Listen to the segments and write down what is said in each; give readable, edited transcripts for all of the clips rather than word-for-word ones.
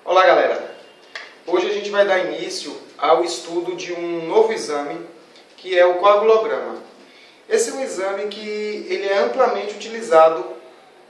Olá galera, hoje a gente vai dar início ao estudo de um novo exame que é o coagulograma. Esse é um exame que ele é amplamente utilizado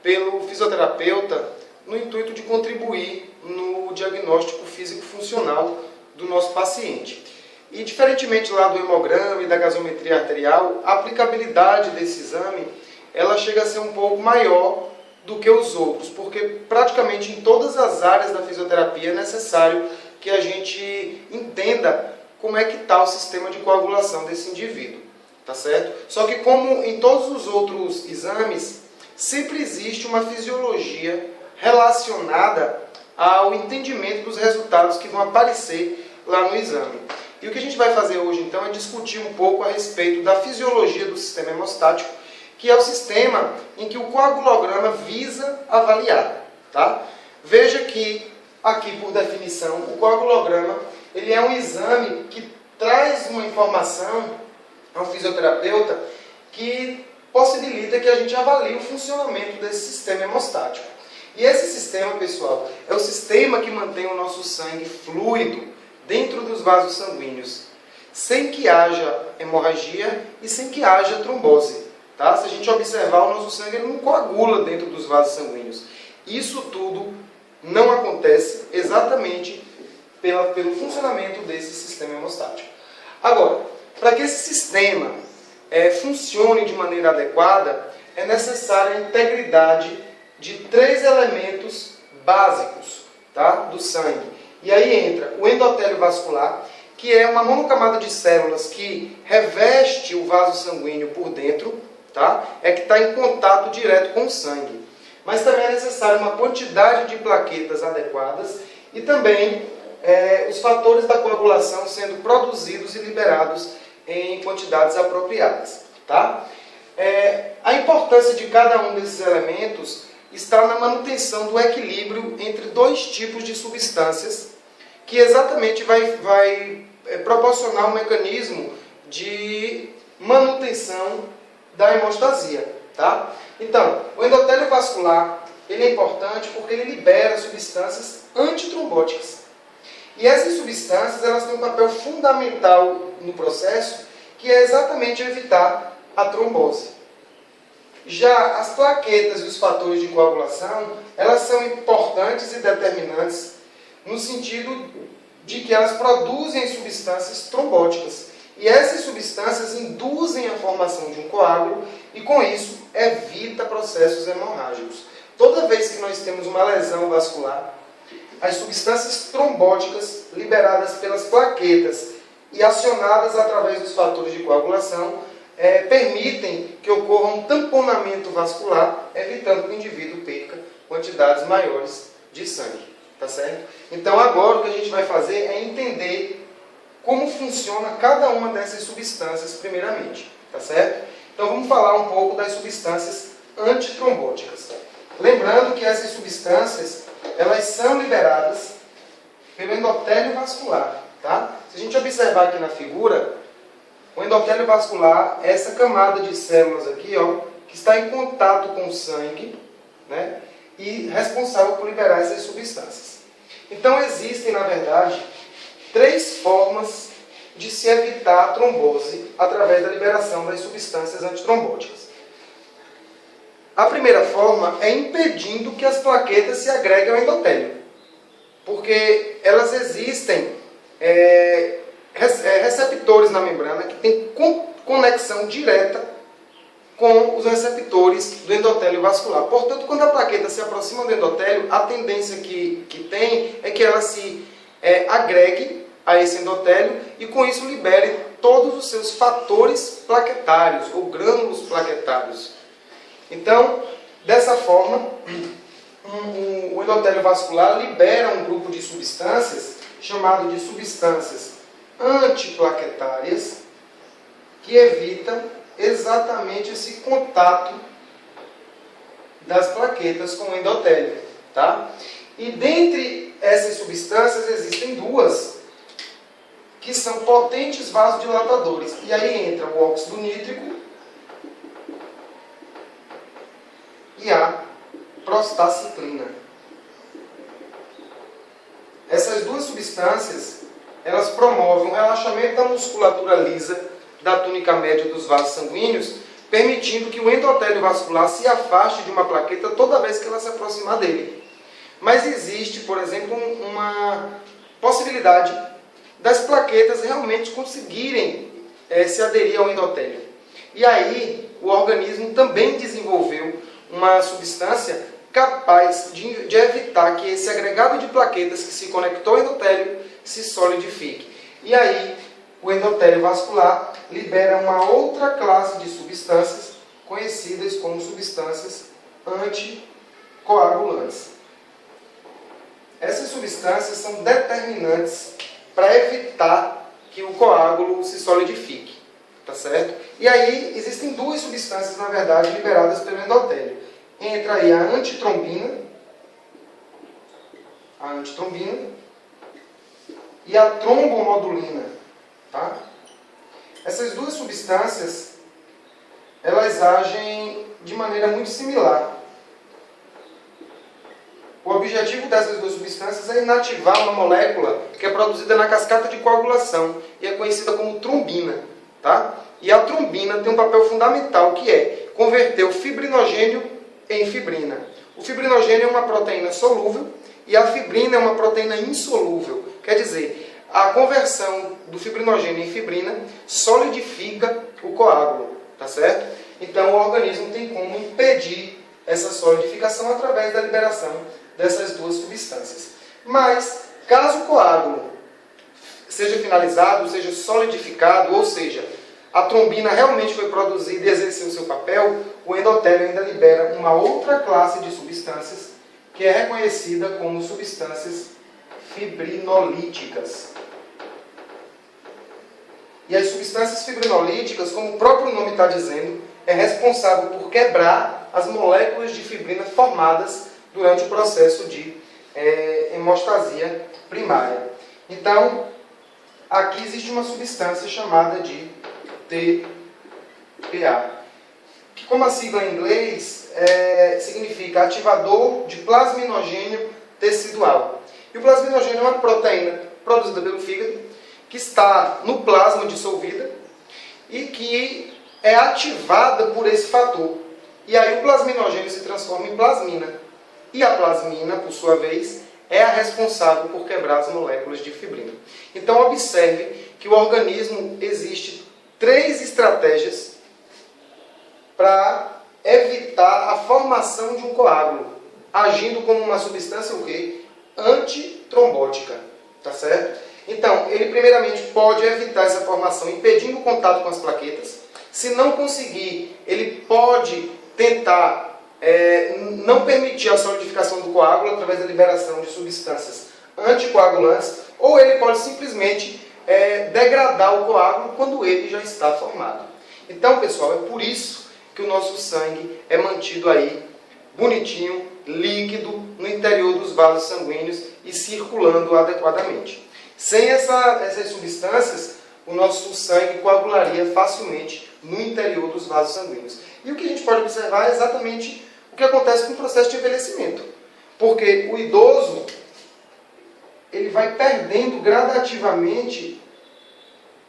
pelo fisioterapeuta no intuito de contribuir no diagnóstico físico-funcional do nosso paciente. E diferentemente lá do hemograma e da gasometria arterial, a aplicabilidade desse exame ela chega a ser um pouco maior do que os outros, porque praticamente em todas as áreas da fisioterapia é necessário que a gente entenda como é que está o sistema de coagulação desse indivíduo, tá certo? Só que como em todos os outros exames, sempre existe uma fisiologia relacionada ao entendimento dos resultados que vão aparecer lá no exame. E o que a gente vai fazer hoje então é discutir um pouco a respeito da fisiologia do sistema hemostático, que é o sistema em que o coagulograma visa avaliar. Tá? Veja que, aqui por definição, o coagulograma ele é um exame que traz uma informação ao fisioterapeuta que possibilita que a gente avalie o funcionamento desse sistema hemostático. E esse sistema, pessoal, é o sistema que mantém o nosso sangue fluido dentro dos vasos sanguíneos, sem que haja hemorragia e sem que haja trombose. Tá? Se a gente observar, o nosso sangue ele não coagula dentro dos vasos sanguíneos. Isso tudo não acontece exatamente pelo funcionamento desse sistema hemostático. Agora, para que esse sistema funcione de maneira adequada, é necessária a integridade de 3 elementos básicos, tá? Do sangue. E aí entra o endotélio vascular, que é uma monocamada de células que reveste o vaso sanguíneo por dentro, tá? É que está em contato direto com o sangue. Mas também é necessária uma quantidade de plaquetas adequadas e também os fatores da coagulação sendo produzidos e liberados em quantidades apropriadas. Tá? A importância de cada um desses elementos está na manutenção do equilíbrio entre 2 tipos de substâncias que exatamente vai proporcionar um mecanismo de manutenção da hemostasia. Tá? Então, o endotélio vascular ele é importante porque ele libera substâncias antitrombóticas. E essas substâncias elas têm um papel fundamental no processo, que é exatamente evitar a trombose. Já as plaquetas e os fatores de coagulação, elas são importantes e determinantes no sentido de que elas produzem substâncias trombóticas. E essas substâncias induzem a formação de um coágulo e, com isso, evita processos hemorrágicos. Toda vez que nós temos uma lesão vascular, as substâncias trombóticas liberadas pelas plaquetas e acionadas através dos fatores de coagulação permitem que ocorra um tamponamento vascular, evitando que o indivíduo perca quantidades maiores de sangue. Tá certo? Então agora o que a gente vai fazer é entender como funciona cada uma dessas substâncias primeiramente. Tá certo? Então vamos falar um pouco das substâncias antitrombóticas. Lembrando que essas substâncias elas são liberadas pelo endotélio vascular. Tá? Se a gente observar aqui na figura, o endotélio vascular é essa camada de células aqui, ó, que está em contato com o sangue, né, e responsável por liberar essas substâncias. Então existem, na verdade, 3 formas de se evitar a trombose através da liberação das substâncias antitrombóticas. A primeira forma é impedindo que as plaquetas se agreguem ao endotélio, porque elas existem receptores na membrana que têm conexão direta com os receptores do endotélio vascular. Portanto, quando a plaqueta se aproxima do endotélio, a tendência que tem é que ela se agregue a esse endotélio e com isso libere todos os seus fatores plaquetários ou grânulos plaquetários. Então, dessa forma, o endotélio vascular libera um grupo de substâncias chamado de substâncias antiplaquetárias que evitam exatamente esse contato das plaquetas com o endotélio. Tá? E dentre essas substâncias existem 2 que são potentes vasodilatadores. E aí entra o óxido nítrico e a prostaciclina. substâncias, elas promovem um relaxamento da musculatura lisa da túnica média dos vasos sanguíneos, permitindo que o endotélio vascular se afaste de uma plaqueta toda vez que ela se aproximar dele. Mas existe, por exemplo, uma possibilidade das plaquetas realmente conseguirem se aderir ao endotélio. E aí, o organismo também desenvolveu uma substância capaz de evitar que esse agregado de plaquetas que se conectou ao endotélio se solidifique. E aí, o endotélio vascular libera uma outra classe de substâncias conhecidas como substâncias anticoagulantes. Essas substâncias são determinantes para evitar que o coágulo se solidifique, tá certo? E aí existem duas substâncias, na verdade, liberadas pelo endotélio. Entra aí a antitrombina e a trombomodulina, tá? Essas duas substâncias, elas agem de maneira muito similar. O objetivo dessas duas substâncias é inativar uma molécula que é produzida na cascata de coagulação e é conhecida como trombina, tá? E a trombina tem um papel fundamental, que é converter o fibrinogênio em fibrina. O fibrinogênio é uma proteína solúvel e a fibrina é uma proteína insolúvel. Quer dizer, a conversão do fibrinogênio em fibrina solidifica o coágulo, tá certo? Então o organismo tem como impedir essa solidificação através da liberação dessas duas substâncias. Mas, caso o coágulo seja finalizado, seja solidificado, ou seja, a trombina realmente foi produzida e exerceu o seu papel, o endotélio ainda libera uma outra classe de substâncias que é reconhecida como substâncias fibrinolíticas. E as substâncias fibrinolíticas, como o próprio nome está dizendo, é responsável por quebrar as moléculas de fibrina formadas durante o processo de hemostasia primária. Então, aqui existe uma substância chamada de tPA, que, como a sigla em inglês, significa ativador de plasminogênio tecidual. E o plasminogênio é uma proteína produzida pelo fígado, que está no plasma dissolvida e que é ativada por esse fator. E aí o plasminogênio se transforma em plasmina. E a plasmina, por sua vez, é a responsável por quebrar as moléculas de fibrina. Então observe que o organismo existe 3 estratégias para evitar a formação de um coágulo, agindo como uma substância o quê? Antitrombótica, tá certo? Então, ele primeiramente pode evitar essa formação impedindo o contato com as plaquetas. Se não conseguir, ele pode tentar não permitir a solidificação do coágulo através da liberação de substâncias anticoagulantes, ou ele pode simplesmente degradar o coágulo quando ele já está formado. Então, pessoal, é por isso que o nosso sangue é mantido aí bonitinho, líquido, no interior dos vasos sanguíneos e circulando adequadamente. Sem essas substâncias, o nosso sangue coagularia facilmente no interior dos vasos sanguíneos. E o que a gente pode observar é exatamente o que acontece com o processo de envelhecimento. Porque o idoso, ele vai perdendo gradativamente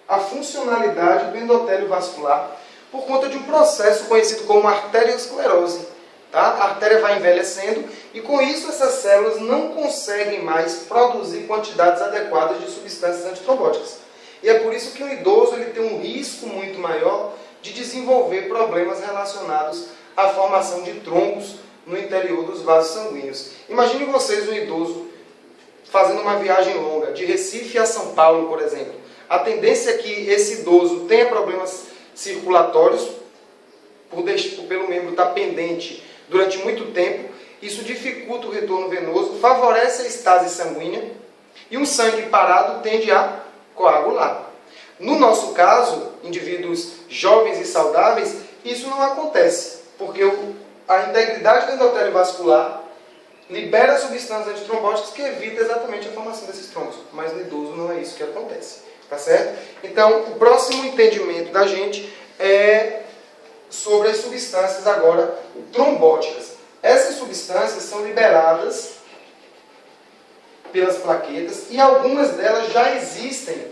a funcionalidade do endotélio vascular por conta de um processo conhecido como arteriosclerose. Tá? A artéria vai envelhecendo e com isso essas células não conseguem mais produzir quantidades adequadas de substâncias antitrombóticas. E é por isso que o idoso ele tem um risco muito maior de desenvolver problemas relacionados à formação de trombos no interior dos vasos sanguíneos. Imagine vocês um idoso fazendo uma viagem longa, de Recife a São Paulo, por exemplo. A tendência é que esse idoso tenha problemas circulatórios, pelo membro estar pendente durante muito tempo. Isso dificulta o retorno venoso, favorece a estase sanguínea e um sangue parado tende a coagular. No nosso caso, indivíduos jovens e saudáveis, isso não acontece, porque a integridade do endotélio vascular libera substâncias antitrombóticas que evitam exatamente a formação desses trombos. Mas no idoso não é isso que acontece, tá certo? Então, o próximo entendimento da gente é sobre as substâncias agora trombóticas. Essas substâncias são liberadas pelas plaquetas e algumas delas já existem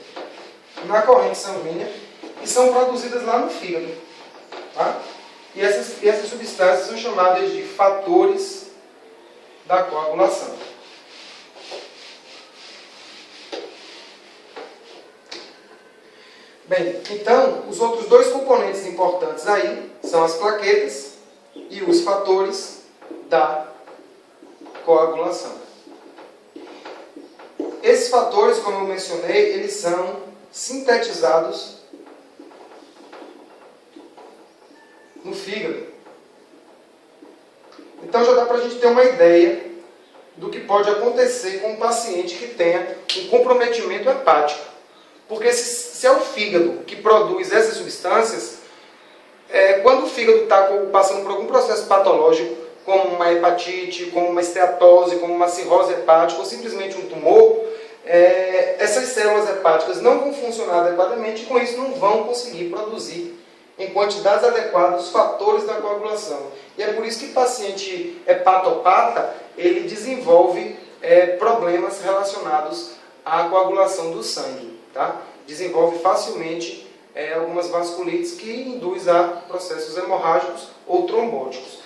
na corrente sanguínea e são produzidas lá no fígado. Tá? E essas substâncias são chamadas de fatores da coagulação. Bem, então, os outros dois componentes importantes aí são as plaquetas e os fatores da coagulação. Esses fatores, como eu mencionei, eles são sintetizados no fígado. Então já dá para a gente ter uma ideia do que pode acontecer com um paciente que tenha um comprometimento hepático. Porque se é o fígado que produz essas substâncias, quando o fígado está passando por algum processo patológico, como uma hepatite, como uma esteatose, como uma cirrose hepática ou simplesmente um tumor, essas células hepáticas não vão funcionar adequadamente e com isso não vão conseguir produzir em quantidades adequadas os fatores da coagulação. E é por isso que o paciente hepatopata, ele desenvolve problemas relacionados à coagulação do sangue. Tá? Desenvolve facilmente algumas vasculites que induz a processos hemorrágicos ou trombóticos.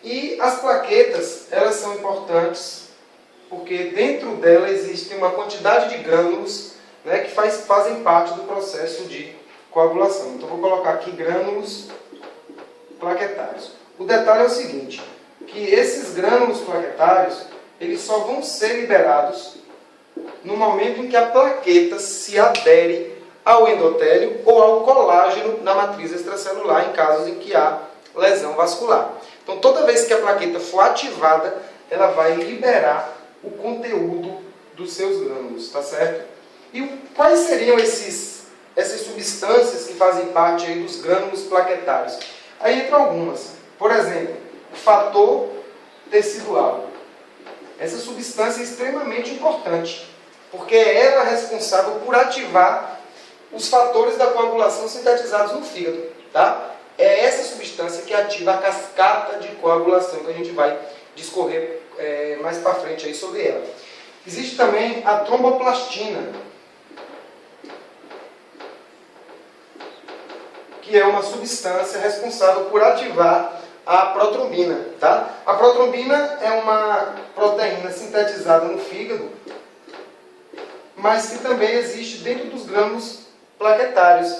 E as plaquetas, elas são importantes porque dentro dela existe uma quantidade de grânulos, né, que fazem parte do processo de coagulação. Então vou colocar aqui grânulos plaquetários. O detalhe é o seguinte, que esses grânulos plaquetários, eles só vão ser liberados no momento em que a plaqueta se adere ao endotélio ou ao colágeno na matriz extracelular, em casos em que há lesão vascular. Então, toda vez que a plaqueta for ativada, ela vai liberar o conteúdo dos seus grânulos, tá certo? E quais seriam essas substâncias que fazem parte aí dos grânulos plaquetários? Aí entram algumas. Por exemplo, o fator tecidual. Essa substância é extremamente importante, porque é ela responsável por ativar os fatores da coagulação sintetizados no fígado. Tá? É essa substância que ativa a cascata de coagulação, que a gente vai discorrer mais para frente aí sobre ela. Existe também a tromboplastina, que é uma substância responsável por ativar a protrombina. Tá? A protrombina é uma proteína sintetizada no fígado, mas que também existe dentro dos grânulos plaquetários.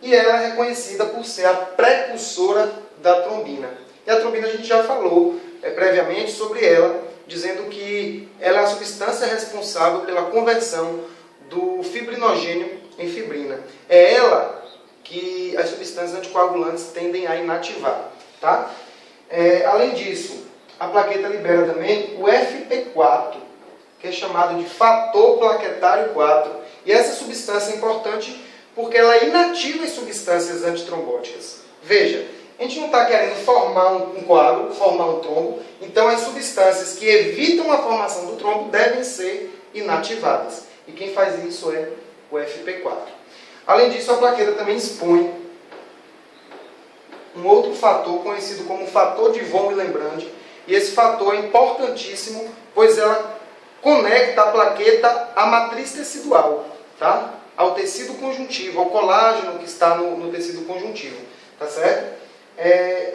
E ela é reconhecida por ser a precursora da trombina. E a trombina a gente já falou previamente sobre ela, dizendo que ela é a substância responsável pela conversão do fibrinogênio em fibrina. É ela que as substâncias anticoagulantes tendem a inativar. Tá? Além disso, a plaqueta libera também o FP4, que é chamado de fator plaquetário 4. E essa substância é importante porque ela inativa as substâncias antitrombóticas. Veja, a gente não está querendo formar um coágulo, formar um trombo, então as substâncias que evitam a formação do trombo devem ser inativadas. E quem faz isso é o FP4. Além disso, a plaqueta também expõe um outro fator conhecido como fator de von Willebrand. E esse fator é importantíssimo, pois ela conecta a plaqueta à matriz tecidual, tá? Ao tecido conjuntivo, ao colágeno que está no tecido conjuntivo. Tá certo?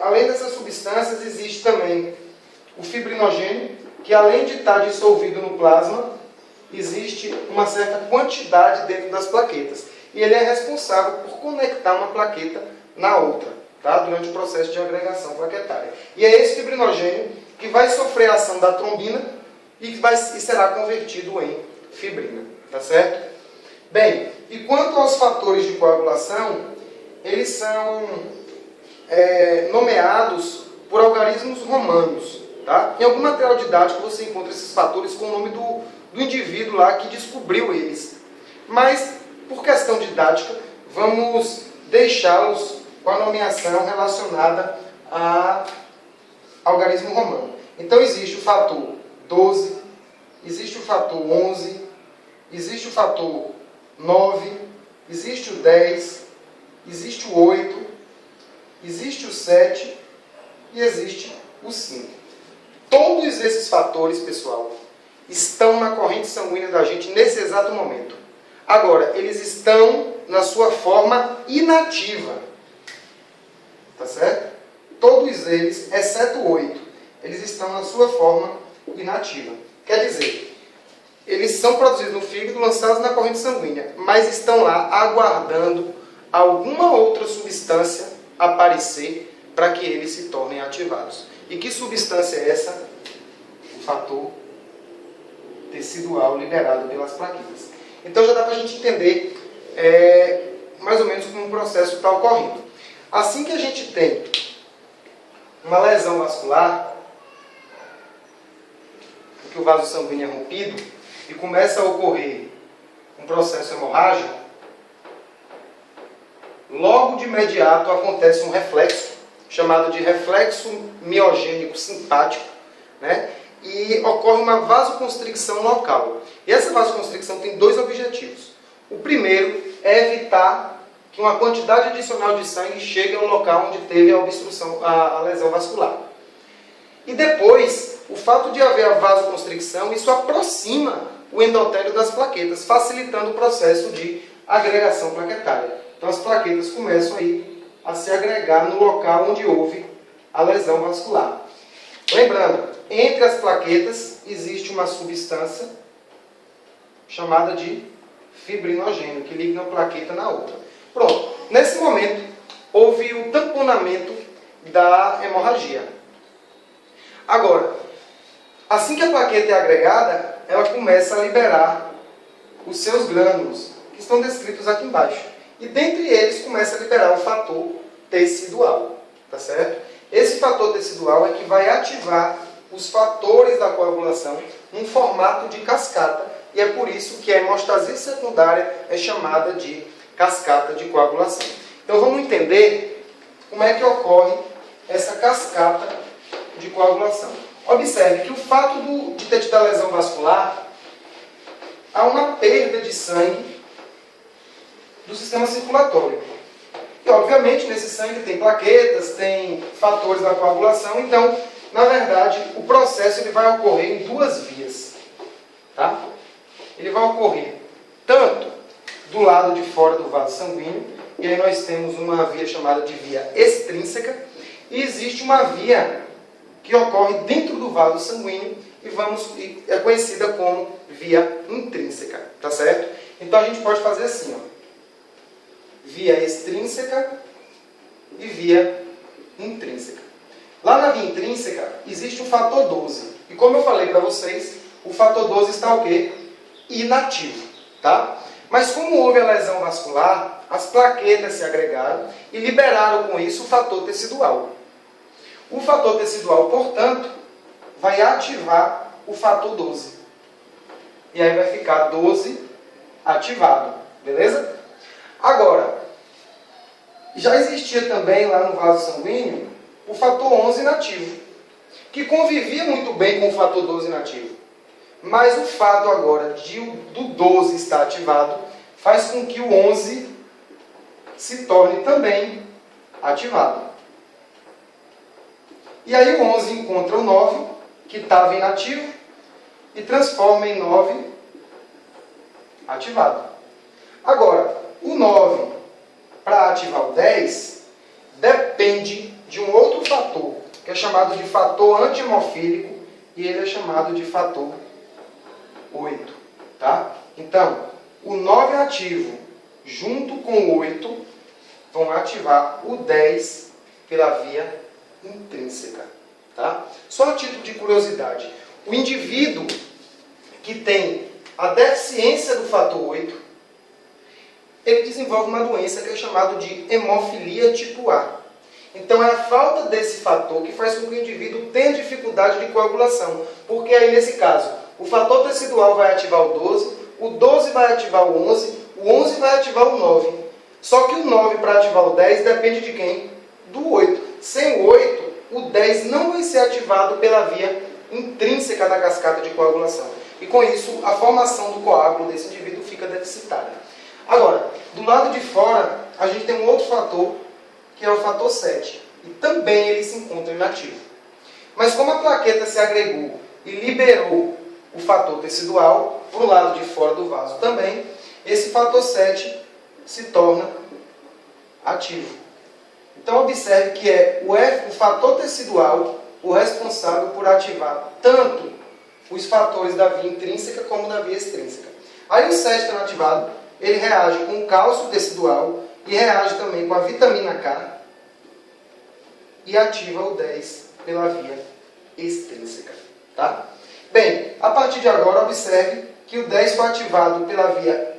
Além dessas substâncias, existe também o fibrinogênio, que além de estar dissolvido no plasma, existe uma certa quantidade dentro das plaquetas. E ele é responsável por conectar uma plaqueta na outra, tá? Durante o processo de agregação plaquetária. E é esse fibrinogênio que vai sofrer a ação da trombina e será convertido em fibrina. Tá certo? Bem, e quanto aos fatores de coagulação, eles são nomeados por algarismos romanos. Tá? Em algum material didático você encontra esses fatores com o nome do indivíduo lá que descobriu eles. Mas, por questão didática, vamos deixá-los com a nomeação relacionada a algarismo romano. Então existe o fator 12, existe o fator 11, existe o fator 9, existe o 10, existe o 8, existe o 7 e existe o 5. Todos esses fatores, pessoal, estão na corrente sanguínea da gente nesse exato momento. Agora, eles estão na sua forma inativa. Tá certo? Todos eles, exceto 8, eles estão na sua forma inativa. Quer dizer, eles são produzidos no fígado, lançados na corrente sanguínea, mas estão lá aguardando alguma outra substância aparecer para que eles se tornem ativados. E que substância é essa? O fator tecidual liberado pelas plaquetas. Então já dá para a gente entender mais ou menos como o processo está ocorrendo. Assim que a gente tem uma lesão vascular, que o vaso sanguíneo é rompido e começa a ocorrer um processo hemorrágico, logo de imediato acontece um reflexo, chamado de reflexo miogênico simpático, né? E ocorre uma vasoconstricção local. E essa vasoconstricção tem dois objetivos. O primeiro é evitar que uma quantidade adicional de sangue chegue ao local onde teve a obstrução, a lesão vascular. E depois, o fato de haver a vasoconstricção, isso aproxima o endotélio das plaquetas, facilitando o processo de agregação plaquetária. Então as plaquetas começam aí a se agregar no local onde houve a lesão vascular. Lembrando, entre as plaquetas existe uma substância chamada de fibrinogênio, que liga uma plaqueta na outra. Pronto, nesse momento houve o tamponamento da hemorragia. Agora, assim que a plaqueta é agregada, ela começa a liberar os seus grânulos, que estão descritos aqui embaixo. E dentre eles começa a liberar o fator tecidual, tá certo? Esse fator tecidual é que vai ativar os fatores da coagulação num formato de cascata, e é por isso que a hemostasia secundária é chamada de cascata de coagulação. Então vamos entender como é que ocorre essa cascata de coagulação. Observe que o fato de ter tido a lesão vascular, há uma perda de sangue do sistema circulatório. E obviamente nesse sangue tem plaquetas, tem fatores da coagulação, então, na verdade, o processo ele vai ocorrer em duas vias. Tá? Ele vai ocorrer tanto do lado de fora do vaso sanguíneo, e aí nós temos uma via chamada de via extrínseca, e existe uma via que ocorre dentro do vaso sanguíneo e é conhecida como via intrínseca, tá certo? Então a gente pode fazer assim, ó, via extrínseca e via intrínseca. Lá na via intrínseca existe o fator 12, e como eu falei para vocês, o fator 12 está o quê? Inativo, tá? Mas como houve a lesão vascular, as plaquetas se agregaram e liberaram com isso o fator tecidual. O fator tecidual, portanto, vai ativar o fator 12. E aí vai ficar 12 ativado, beleza? Agora, já existia também lá no vaso sanguíneo o fator 11 inativo, que convivia muito bem com o fator 12 inativo. Mas o fato agora do 12 estar ativado faz com que o 11 se torne também ativado. E aí o 11 encontra o 9, que estava inativo, e transforma em 9 ativado. Agora, o 9, para ativar o 10, depende de um outro fator, que é chamado de fator antihemofílico, e ele é chamado de fator 8. Tá? Então, o 9 ativo, junto com o 8, vão ativar o 10 pela via intrínseca. Tá? Só a título de curiosidade, o indivíduo que tem a deficiência do fator 8, ele desenvolve uma doença que é chamada de hemofilia tipo A. Então é a falta desse fator que faz com que o indivíduo tenha dificuldade de coagulação. Porque aí nesse caso, o fator tecidual vai ativar o 12 vai ativar o 11 vai ativar o 9. Só que o 9 para ativar o 10 depende de quem? Do 8. Sem o 8, o 10 não vai ser ativado pela via intrínseca da cascata de coagulação. E com isso, a formação do coágulo desse indivíduo fica deficitária. Agora, do lado de fora, a gente tem um outro fator, que é o fator 7. E também ele se encontra inativo. Mas como a plaqueta se agregou e liberou o fator tecidual para o lado de fora do vaso também, esse fator 7 se torna ativo. Então observe que é o fator tecidual o responsável por ativar tanto os fatores da via intrínseca como da via extrínseca. Aí o 7 estando ativado, ele reage com o cálcio tecidual e reage também com a vitamina K e ativa o 10 pela via extrínseca. Tá? Bem, a partir de agora, observe que o 10 foi ativado pela via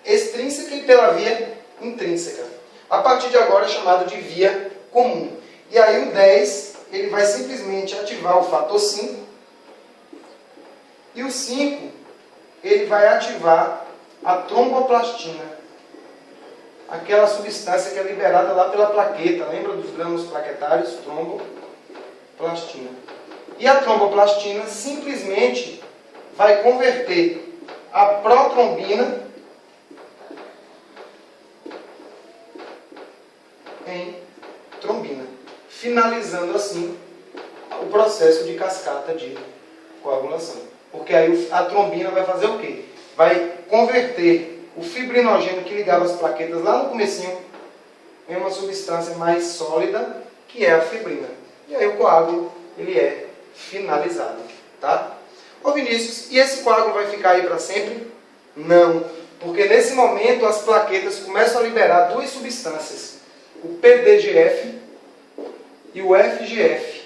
extrínseca e pela via intrínseca. A partir de agora é chamado de via comum. E aí o 10 ele vai simplesmente ativar o fator 5 e o 5 ele vai ativar a tromboplastina, aquela substância que é liberada lá pela plaqueta. Lembra dos grânulos plaquetários? Tromboplastina. E a tromboplastina simplesmente vai converter a protrombina em trombina, finalizando assim o processo de cascata de coagulação. Porque aí a trombina vai fazer o quê? Vai converter o fibrinogênio que ligava as plaquetas lá no comecinho em uma substância mais sólida, que é a fibrina. E aí o coágulo ele é finalizado. Tá? Ô Vinícius, e esse coágulo vai ficar aí para sempre? Não, porque nesse momento as plaquetas começam a liberar duas substâncias, o PDGF e o FGF,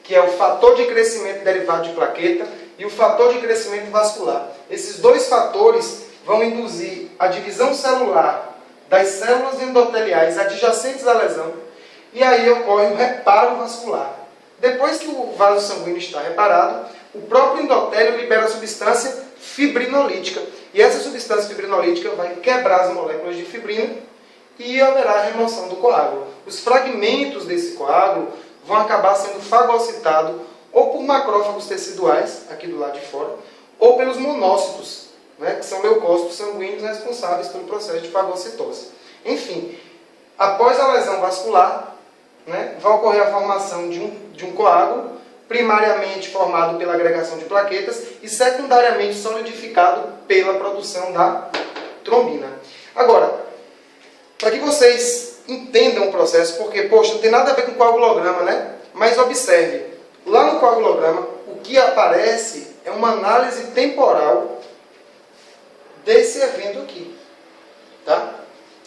que é o fator de crescimento derivado de plaqueta e o fator de crescimento vascular. Esses dois fatores vão induzir a divisão celular das células endoteliais adjacentes à lesão e aí ocorre o reparo vascular. Depois que o vaso sanguíneo está reparado, o próprio endotélio libera a substância fibrinolítica. E essa substância fibrinolítica vai quebrar as moléculas de fibrina e haverá a remoção do coágulo. Os fragmentos desse coágulo vão acabar sendo fagocitados ou por macrófagos teciduais, aqui do lado de fora, ou pelos monócitos, né, que são leucócitos sanguíneos responsáveis pelo processo de fagocitose. Enfim, após a lesão vascular, né, vai ocorrer a formação de um coágulo, primariamente formado pela agregação de plaquetas e secundariamente solidificado pela produção da trombina. Agora, para que vocês entendam o processo, porque, poxa, não tem nada a ver com coagulograma, né? Mas observe, lá no coagulograma, o que aparece é uma análise temporal desse evento aqui. Tá?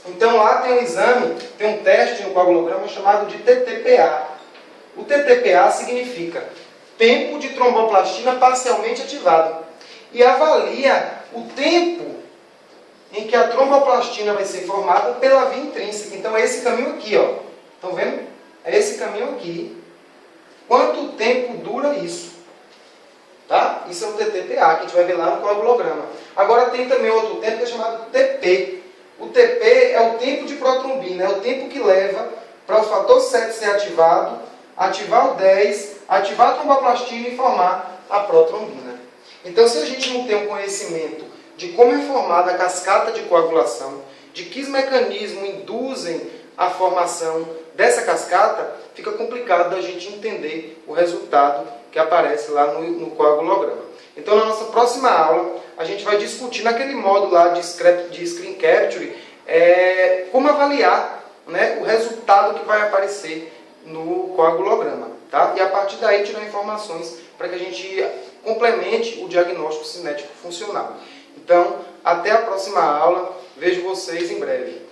Então lá tem um exame, tem um teste no coagulograma chamado de TTPA. O TTPA significa tempo de tromboplastina parcialmente ativado. E avalia o tempo em que a tromboplastina vai ser formada pela via intrínseca. Então é esse caminho aqui, ó. Estão vendo? É esse caminho aqui. Quanto tempo dura isso? Tá? Isso é o TTPA, que a gente vai ver lá no coagulograma. Agora tem também outro tempo que é chamado TP. O TP é o tempo de protrombina, é o tempo que leva para o fator 7 ser ativado, ativar o 10, ativar a tromboplastina e formar a protrombina. Então, se a gente não tem um conhecimento de como é formada a cascata de coagulação, de que mecanismos induzem a formação dessa cascata, fica complicado da gente entender o resultado que aparece lá no coagulograma. Então, na nossa próxima aula, a gente vai discutir naquele módulo lá de Screen Capture como avaliar, né, o resultado que vai aparecer no coagulograma. Tá? E a partir daí tirar informações para que a gente complemente o diagnóstico cinético funcional. Então, até a próxima aula. Vejo vocês em breve.